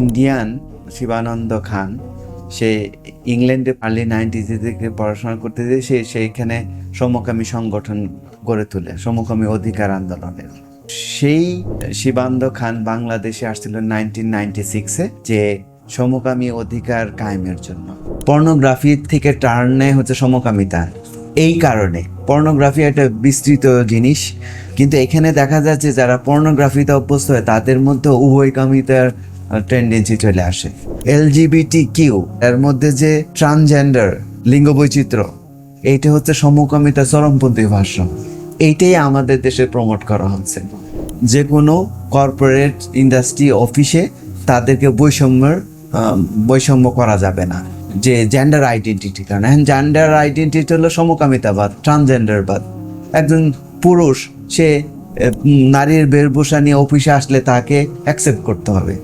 Indian Shivananda খান, সে ইংল্যান্ডে early 90s থেকে পড়াশোনা করতে যেয়ে সেইখানে সমকামী সংগঠন গড়ে তোলে, সমকামী অধিকার আন্দোলনের। সেই শিবানন্দ খান বাংলাদেশে আসছিল 1996-এ, যে সমকামী অধিকার কায়েমের জন্য। পর্নোগ্রাফি থেকে টার্ন নেয় হচ্ছে সমকামিতা। এই কারণে পর্নোগ্রাফি একটা বিস্তৃত জিনিস, কিন্তু এখানে দেখা যাচ্ছে যারা পর্নোগ্রাফিতে অভ্যস্ত হয় তাদের মধ্যে উভয়কামিতার টেন্ডেন্সি চলে আসে। LGBTQ এর মধ্যে যে ট্রান্সজেন্ডার, লিঙ্গ বৈচিত্র্য, এইটা হচ্ছে সমকামিতা চরমপন্থী ভাষ্য। এইটাই আমাদের দেশে প্রমোট করা হচ্ছে। যে কোনো কর্পোরেট ইন্ডাস্ট্রি অফিসে তাদেরকে বৈষম্য করা যাবে না, যে জেন্ডার আইডেন্টিটি। কারণ এখন জেন্ডার আইডেন্টিটি হলো সমকামিতাবাদ, ট্রান্সজেন্ডারবাদ। একজন পুরুষ সে নারীর বেশভূষা নিয়ে অফিসে আসলে তাকে অ্যাকসেপ্ট করতে হবে।